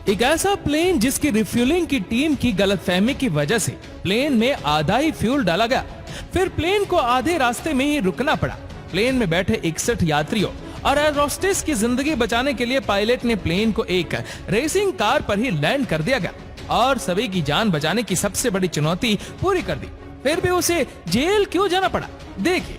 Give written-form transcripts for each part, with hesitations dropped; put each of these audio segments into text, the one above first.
एक ऐसा प्लेन जिसकी रिफ्यूलिंग की टीम की गलतफहमी की वजह से प्लेन में आधा ही फ्यूल डाला गया, फिर प्लेन को आधे रास्ते में ही रुकना पड़ा। प्लेन में बैठे 61 यात्रियों और एयर होस्टेस की जिंदगी बचाने के लिए पायलट ने प्लेन को एक रेसिंग कार पर ही लैंड कर दिया गया और सभी की जान बचाने की सबसे बड़ी चुनौती पूरी कर दी। फिर भी उसे जेल क्यों जाना पड़ा? देखिए,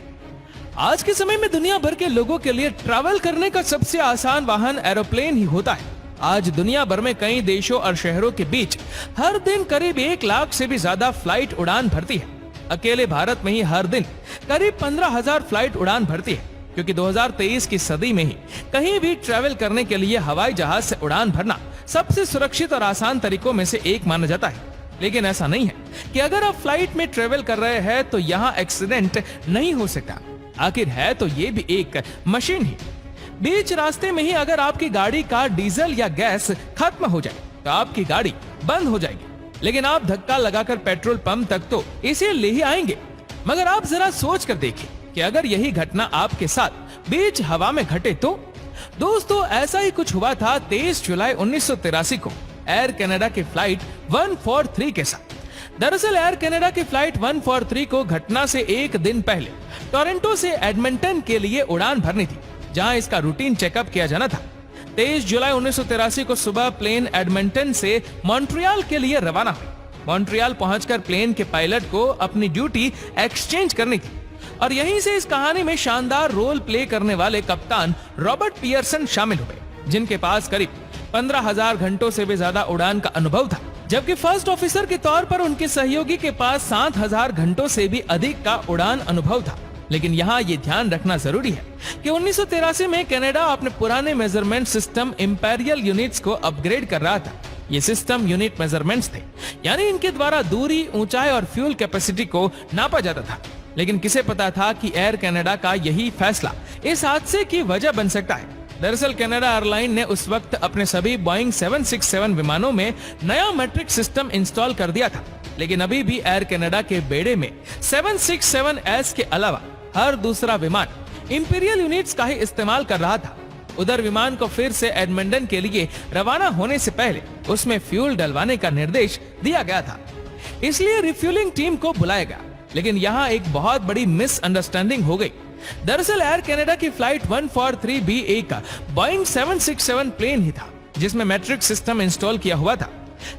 आज के समय में दुनिया भर के लोगों के लिए ट्रैवल करने का सबसे आसान वाहन एरोप्लेन ही होता है। आज दुनिया भर में कई देशों और शहरों के बीच हर दिन करीब 1 लाख से भी ज्यादा फ्लाइट उड़ान भरती है। अकेले भारत में ही हर दिन करीब 15,000 फ्लाइट उड़ान भरती है, क्योंकि 2023 की सदी में ही कहीं भी ट्रैवल करने के लिए हवाई जहाज से उड़ान भरना सबसे सुरक्षित और आसान तरीकों में से एक माना जाता है। लेकिन ऐसा नहीं है कि अगर आप फ्लाइट में ट्रैवल कर रहे हैं तो यहाँ एक्सीडेंट नहीं हो सकता। आखिर है तो ये भी एक मशीन ही। बीच रास्ते में ही अगर आपकी गाड़ी का डीजल या गैस खत्म हो जाए तो आपकी गाड़ी बंद हो जाएगी, लेकिन आप धक्का लगाकर पेट्रोल पंप तक तो इसे ले ही आएंगे। मगर आप जरा सोच कर देखिए कि अगर यही घटना आपके साथ बीच हवा में घटे तो। दोस्तों, ऐसा ही कुछ हुआ था 23 जुलाई 1983 को एयर कनाडा की फ्लाइट 143 के साथ। दरअसल एयर कनाडा की फ्लाइट 143 को घटना से एक दिन पहले टोरंटो से एडमंटन के लिए उड़ान भरनी थी, जहां इसका रूटीन चेकअप किया जाना था। 23 जुलाई 1983 को सुबह प्लेन एडमंटन से मॉन्ट्रियल के लिए रवाना हुई। मॉन्ट्रियल पहुंचकर प्लेन के पायलट को अपनी ड्यूटी एक्सचेंज करनी थी और यहीं से इस कहानी में शानदार रोल प्ले करने वाले कप्तान रॉबर्ट पियर्सन शामिल हुए, जिनके पास करीब 15,000 घंटों से भी ज्यादा उड़ान का अनुभव था, जबकि फर्स्ट ऑफिसर के तौर पर उनके सहयोगी के पास 7,000 घंटों से भी अधिक का उड़ान अनुभव था। लेकिन यहाँ ये ध्यान रखना जरूरी है कि 1983 में कनाडा अपने पुराने मेजरमेंट सिस्टम इंपीरियल यूनिट्स को अपग्रेड कर रहा था। ये सिस्टम यूनिट मेजरमेंट्स थे, यानी इनके द्वारा दूरी, ऊंचाई और फ्यूल कैपेसिटी को नापा जाता था। लेकिन किसे पता था कि एयर कनाडा का यही फैसला इस हादसे की वजह बन सकता है। दरअसल कनाडा एयरलाइन ने उस वक्त अपने सभी बोइंग 767 विमानों में नया मैट्रिक सिस्टम इंस्टॉल कर दिया था, लेकिन अभी भी एयर कनाडा के बेड़े में 767S के अलावा हर दूसरा विमान इंपीरियल यूनिट्स का ही इस्तेमाल कर रहा था। उधर विमान को फिर से एडमंटन के लिए रवाना होने से पहले उसमें फ्यूल डलवाने का निर्देश दिया गया था, इसलिए रिफ्यूलिंग टीम को बुलाया गया। लेकिन यहाँ एक बहुत बड़ी मिसअंडरस्टैंडिंग हो गई। दरअसल एयर कनाडा की फ्लाइट 143 भी एक बोइंग 767 प्लेन ही था, जिसमें मैट्रिक सिस्टम इंस्टॉल किया हुआ था।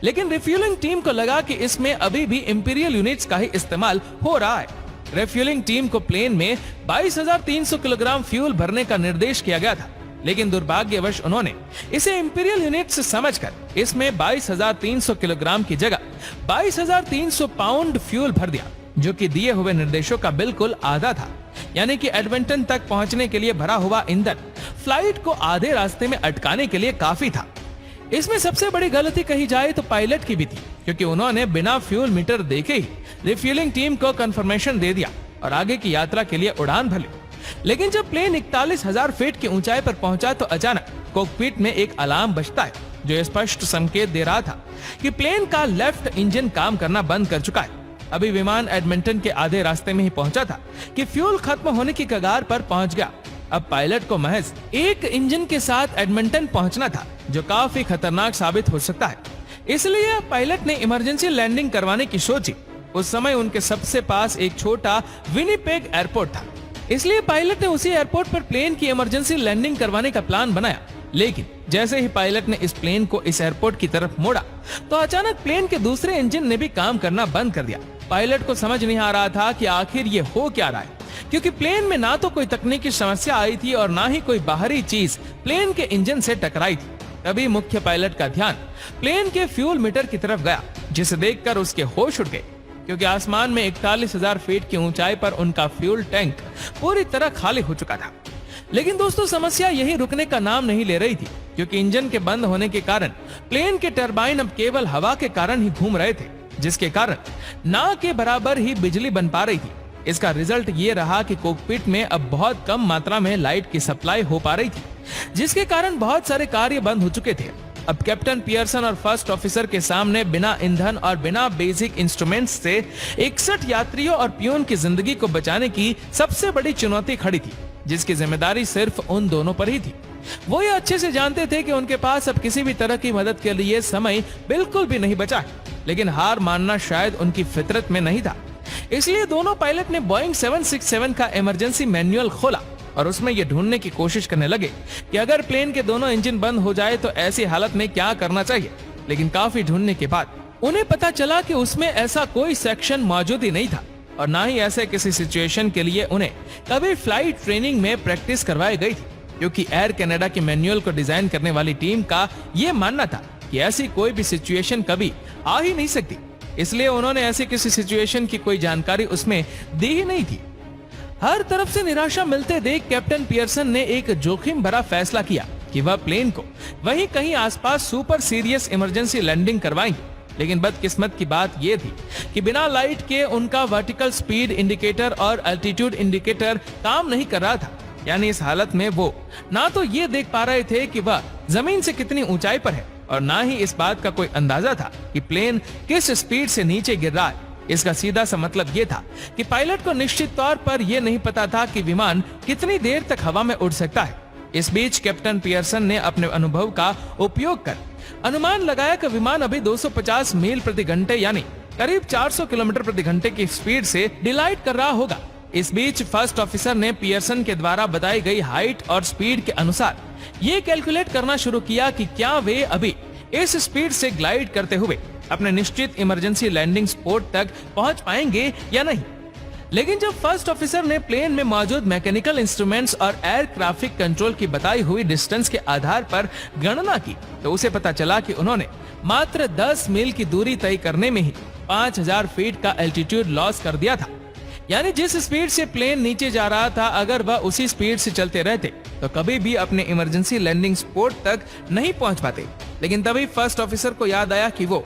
लेकिन रिफ्यूलिंग टीम को लगा कि इसमें अभी भी इंपीरियल यूनिट्स का ही इस्तेमाल हो रहा है। रिफ्यूलिंग टीम को प्लेन में 22,300 किलोग्राम फ्यूल भरने का निर्देश किया गया था, लेकिन दुर्भाग्यवश उन्होंने इसे इंपीरियल यूनिट्स समझकर इसमें 22,300 किलोग्राम की जगह 22,300 पाउंड फ्यूल भर दिया, जो कि दिए हुए निर्देशों का बिल्कुल आधा था। यानी कि एडमंटन तक पहुंचने के लिए भरा हुआ ईंधन फ्लाइट को आधे रास्ते में अटकाने के लिए काफी था। इसमें सबसे बड़ी गलती कही जाए तो पायलट की भी थी, क्योंकि उन्होंने बिना फ्यूल मीटर देखे ही रिफ्यूलिंग टीम को कंफर्मेशन दे दिया और आगे की यात्रा के लिए उड़ान भर ली। लेकिन जब प्लेन 41,000 फीट की ऊंचाई पर पहुंचा तो अचानक कॉकपिट में एक अलार्म बजता है, जो स्पष्ट संकेत दे रहा था कि प्लेन का लेफ्ट इंजन काम करना बंद कर चुका है। अभी विमान एडमंटन के आधे रास्ते में ही पहुंचा था कि फ्यूल खत्म होने की कगार पर पहुंच गया। अब पायलट को महज एक इंजन के साथ एडमंटन पहुंचना था, जो काफी खतरनाक साबित हो सकता है। इसलिए पायलट ने इमरजेंसी लैंडिंग करवाने की सोची। उस समय उनके सबसे पास एक छोटा विनिपेग एयरपोर्ट था, इसलिए पायलट ने उसी एयरपोर्ट पर प्लेन की इमरजेंसी लैंडिंग करवाने का प्लान बनाया। लेकिन जैसे ही पायलट ने इस प्लेन को इस एयरपोर्ट की तरफ मोड़ा तो अचानक प्लेन के दूसरे इंजन ने भी काम करना बंद कर दिया। पायलट को समझ नहीं आ रहा था कि आखिर ये हो क्या रहा है, क्योंकि प्लेन में ना तो कोई तकनीकी समस्या आई थी और ना ही कोई बाहरी चीज प्लेन के इंजन से टकराई थी। तभी मुख्य पायलट का ध्यान प्लेन के फ्यूल मीटर की तरफ गया, जिसे देखकर उसके होश उड़ गए, क्योंकि आसमान में 41,000 फीट की ऊंचाई पर उनका फ्यूल टैंक पूरी तरह खाली हो चुका था। लेकिन दोस्तों, समस्या यही रुकने का नाम नहीं ले रही थी, क्योंकि इंजन के बंद होने के कारण प्लेन के टरबाइन अब केवल हवा के कारण ही घूम रहे थे, जिसके कारण ना के बराबर ही बिजली बन पा रही थी। इसका रिजल्ट ये रहा कि कॉकपिट में अब बहुत कम मात्रा में लाइट की सप्लाई हो पा रही थी, जिसके कारण बहुत सारे कार्य बंद हो चुके थे। अब कैप्टन पियर्सन और फर्स्ट ऑफिसर के सामने बिना ईंधन और बिना बेसिक इंस्ट्रूमेंट्स से 61 यात्रियों और पियून की जिंदगी को बचाने की सबसे बड़ी चुनौती खड़ी थी, जिसकी जिम्मेदारी सिर्फ उन दोनों पर ही थी। वो ये अच्छे से जानते थे कि उनके पास अब किसी भी तरह की मदद के लिए समय बिल्कुल भी नहीं बचा है, लेकिन हार मानना शायद उनकी फितरत में नहीं था। इसलिए दोनों पायलट ने बोइंग 767 का इमरजेंसी मैनुअल खोला और उसमें यह ढूंढने की कोशिश करने लगे कि अगर प्लेन के दोनों इंजन बंद हो जाए तो ऐसी हालत में क्या करना चाहिए। लेकिन काफी ढूंढने के बाद उन्हें पता चला कि उसमें ऐसा कोई सेक्शन मौजूद ही नहीं था और ना ही ऐसे किसी सिचुएशन के लिए उन्हें कभी फ्लाइट ट्रेनिंग में प्रैक्टिस करवाई गई थी, क्योंकि एयर कनाडा के मैनुअल को डिजाइन करने वाली टीम का यह मानना था कि ऐसी कोई भी सिचुएशन कभी आ ही नहीं सकती। इसलिए उन्होंने ऐसी किसी सिचुएशन की कोई जानकारी उसमें दी ही नहीं थी। हर तरफ से निराशा मिलते देख कैप्टन पियर्सन ने एक जोखिम भरा फैसला किया कि वह प्लेन को वहीं कहीं आसपास सुपर सीरियस इमरजेंसी लैंडिंग करवाएंगे। लेकिन बदकिस्मत की बात यह थी कि बिना लाइट के उनका वर्टिकल स्पीड इंडिकेटर और अल्टीट्यूड इंडिकेटर काम नहीं कर रहा था। यानी इस हालत में वो ना तो ये देख पा रहे थे कि वह जमीन से कितनी ऊंचाई पर है और ना ही इस बात का कोई अंदाजा था कि प्लेन किस स्पीड से नीचे गिर रहा है। इसका सीधा सा मतलब ये था कि पायलट को निश्चित तौर पर यह नहीं पता था कि विमान कितनी देर तक हवा में उड़ सकता है। इस बीच कैप्टन पियर्सन ने अपने अनुभव का उपयोग कर अनुमान लगाया कि विमान अभी 250 मील प्रति घंटे यानी करीब 400 किलोमीटर प्रति घंटे की स्पीड से डिलाइट कर रहा होगा। इस बीच फर्स्ट ऑफिसर ने पियर्सन के द्वारा बताई गई हाइट और स्पीड के अनुसार ये कैलकुलेट करना शुरू किया कि क्या वे अभी इस स्पीड से ग्लाइड करते हुए अपने निश्चित इमरजेंसी लैंडिंग स्पॉट तक पहुंच पाएंगे या नहीं। लेकिन जब फर्स्ट ऑफिसर ने प्लेन में मौजूद मैकेनिकल इंस्ट्रूमेंट्स और एयर ट्रैफिक कंट्रोल की बताई हुई डिस्टेंस के आधार पर गणना की तो उसे पता चला कि उन्होंने मात्र 10 मील की दूरी तय करने में ही 5000 फीट का एल्टीट्यूड लॉस कर दिया था। यानी जिस स्पीड से प्लेन नीचे जा रहा था, अगर वह उसी स्पीड से चलते रहते तो कभी भी अपने इमरजेंसी लैंडिंग स्पॉट तक नहीं पहुंच पाते। लेकिन तभी फर्स्ट ऑफिसर को याद आया कि वो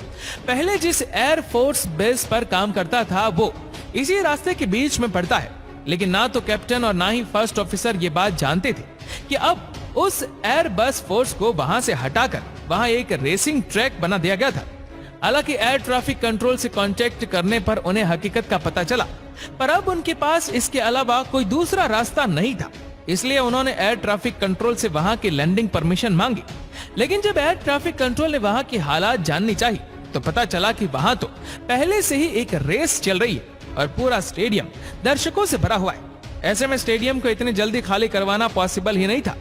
पहले जिस एयर फोर्स बेस पर काम करता था वो इसी रास्ते के बीच में पड़ता है। लेकिन ना तो कैप्टन और ना ही फर्स्ट ऑफिसर ये बात जानते थे कि अब उस एयर बस फोर्स को वहां से हटाकर वहां एक रेसिंग ट्रैक बना दिया गया था। हालांकि एयर ट्रैफिक कंट्रोल से कांटेक्ट करने पर उन्हें हकीकत का पता चला, पर अब उनके पास इसके अलावा कोई दूसरा रास्ता नहीं था। इसलिए उन्होंने एयर ट्रैफिक कंट्रोल से वहां की लैंडिंग परमिशन मांगी। लेकिन जब एयर ट्रैफिक कंट्रोल ने वहां की हालात जाननी चाहिए तो पता चला कि वहां तो पहले से ही एक रेस चल रही है और पूरा स्टेडियम दर्शकों से भरा हुआ है। ऐसे में स्टेडियम को इतनी जल्दी खाली करवाना पॉसिबल ही नहीं था।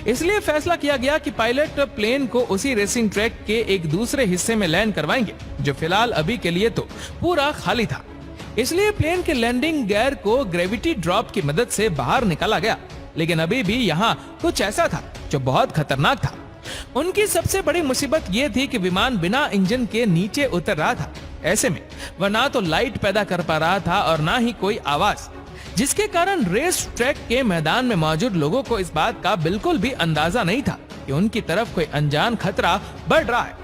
इसलिए फैसला किया गया कि पायलट प्लेन को उसी रेसिंग ट्रैक के एक दूसरे हिस्से में लैंड करवाएंगे जो फिलहाल अभी के लिए तो पूरा खाली था। इसलिए प्लेन के लैंडिंग गियर को ग्रेविटी ड्रॉप की मदद से बाहर निकाला गया। लेकिन अभी भी यहाँ कुछ ऐसा था जो बहुत खतरनाक था। उनकी सबसे बड़ी मुसीबत ये थी कि विमान बिना इंजन के नीचे उतर रहा था। ऐसे में वह ना तो लाइट पैदा कर पा रहा था और ना ही कोई आवाज, जिसके कारण रेस ट्रैक के मैदान में मौजूद लोगों को इस बात का बिल्कुल भी अंदाजा नहीं था कि उनकी तरफ कोई अनजान खतरा बढ़ रहा है।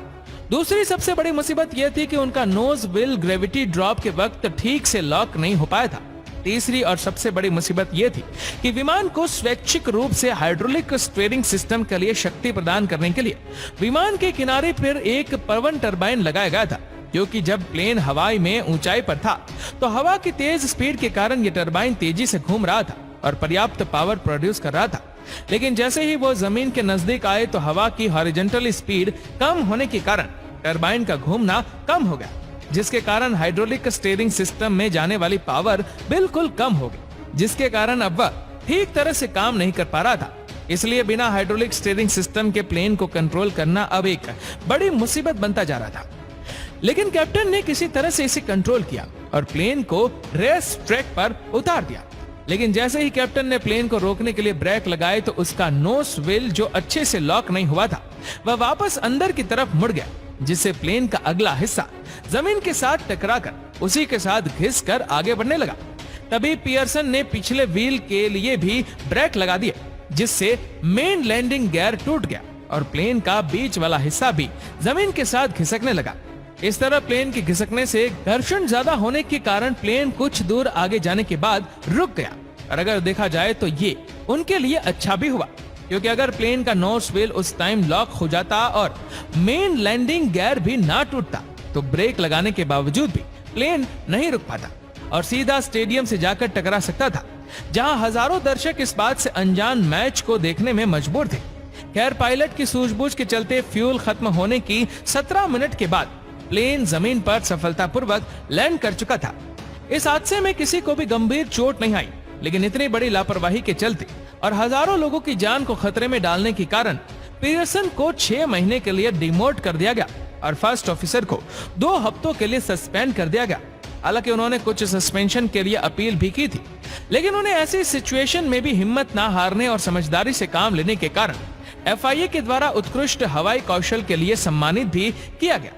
दूसरी सबसे बड़ी मुसीबत यह थी कि उनका नोज व्हील ग्रेविटी ड्रॉप के वक्त ठीक से लॉक नहीं हो पाया था। तीसरी और सबसे बड़ी मुसीबत यह थी कि विमान को स्वैच्छिक रूप से हाइड्रोलिक स्टीयरिंग सिस्टम के लिए शक्ति प्रदान करने के लिए विमान के किनारे पर एक पवन टरबाइन लगाया गया था, क्योंकि जब प्लेन हवाई में ऊंचाई पर था तो हवा की तेज स्पीड के कारण यह टरबाइन तेजी से घूम रहा था और पर्याप्त पावर प्रोड्यूस कर रहा था। लेकिन जैसे ही वो जमीन के नजदीक आए तो हवा की हॉरिजॉन्टल स्पीड कम होने के कारण टरबाइन का घूमना कम हो गया, जिसके कारण हाइड्रोलिक स्टीयरिंग सिस्टम में जाने वाली पावर बिल्कुल कम हो गई, जिसके कारण अब वह ठीक तरह से काम नहीं कर पा रहा था। इसलिए बिना हाइड्रोलिक स्टीयरिंग सिस्टम के प्लेन को कंट्रोल करना अब एक बड़ी मुसीबत बनता जा रहा था। लेकिन कैप्टन ने किसी तरह से इसे कंट्रोल किया और प्लेन को रेस ट्रैक पर उतार दिया। लेकिन जैसे ही कैप्टन ने प्लेन को रोकने के लिए ब्रेक लगाए तो उसका नोज व्हील जो अच्छे से लॉक नहीं हुआ था वह वापस अंदर की तरफ मुड़ गया, जिससे प्लेन का अगला हिस्सा जमीन के साथ टकराकर उसी के साथ घिसकर आगे बढ़ने लगा। तभी पियर्सन ने पिछले व्हील के लिए भी ब्रेक लगा दिया, जिससे मेन लैंडिंग गियर टूट गया और प्लेन का बीच वाला हिस्सा भी जमीन के साथ खिसकने लगा। इस तरह प्लेन के खिसकने से घर्षण ज्यादा होने के कारण प्लेन कुछ दूर आगे जाने के बाद रुक गया। और अगर देखा जाए तो ये उनके लिए अच्छा भी हुआ, क्योंकि अगर प्लेन का नोज व्हील उस टाइम लॉक हो जाता और मेन लैंडिंग गियर भी ना टूटता तो ब्रेक लगाने के बावजूद भी प्लेन नहीं रुक पाता और सीधा स्टेडियम से जाकर टकरा सकता था, जहां हजारों दर्शक इस बात से अनजान मैच को देखने में मजबूर थे खैर पायलट की सूझबूझ के चलते फ्यूल खत्म होने की 17 मिनट के बाद प्लेन जमीन पर सफलतापूर्वक लैंड कर चुका था। इस हादसे में किसी को भी गंभीर चोट नहीं आई, लेकिन इतनी बड़ी लापरवाही के चलते और हजारों लोगों की जान को खतरे में डालने के कारण पीयर्सन को 6 महीने के लिए डिमोट कर दिया गया और फर्स्ट ऑफिसर को 2 हफ्तों के लिए सस्पेंड कर दिया गया। हालांकि उन्होंने कुछ सस्पेंशन के लिए अपील भी की थी, लेकिन उन्हें ऐसी सिचुएशन में भी हिम्मत ना हारने और समझदारी से काम लेने के कारण FIA के द्वारा उत्कृष्ट हवाई कौशल के लिए सम्मानित भी किया गया।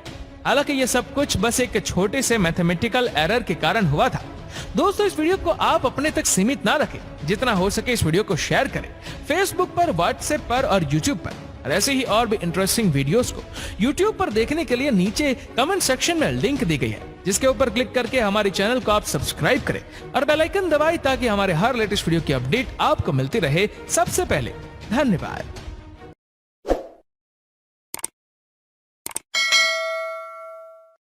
हालांकि ये सब कुछ बस एक छोटे से मैथमेटिकल एरर के कारण हुआ था। दोस्तों, इस वीडियो को आप अपने तक सीमित ना रखें, जितना हो सके इस वीडियो को शेयर करें फेसबुक पर, व्हाट्सएप पर और यूट्यूब पर। और ऐसे ही और भी इंटरेस्टिंग वीडियोस को यूट्यूब पर देखने के लिए नीचे कमेंट सेक्शन में लिंक दी गई है, जिसके ऊपर क्लिक करके हमारे चैनल को आप सब्सक्राइब करें और बेल आइकन दबाएं ताकि हमारे हर लेटेस्ट वीडियो की अपडेट आपको मिलती रहे सबसे पहले। धन्यवाद।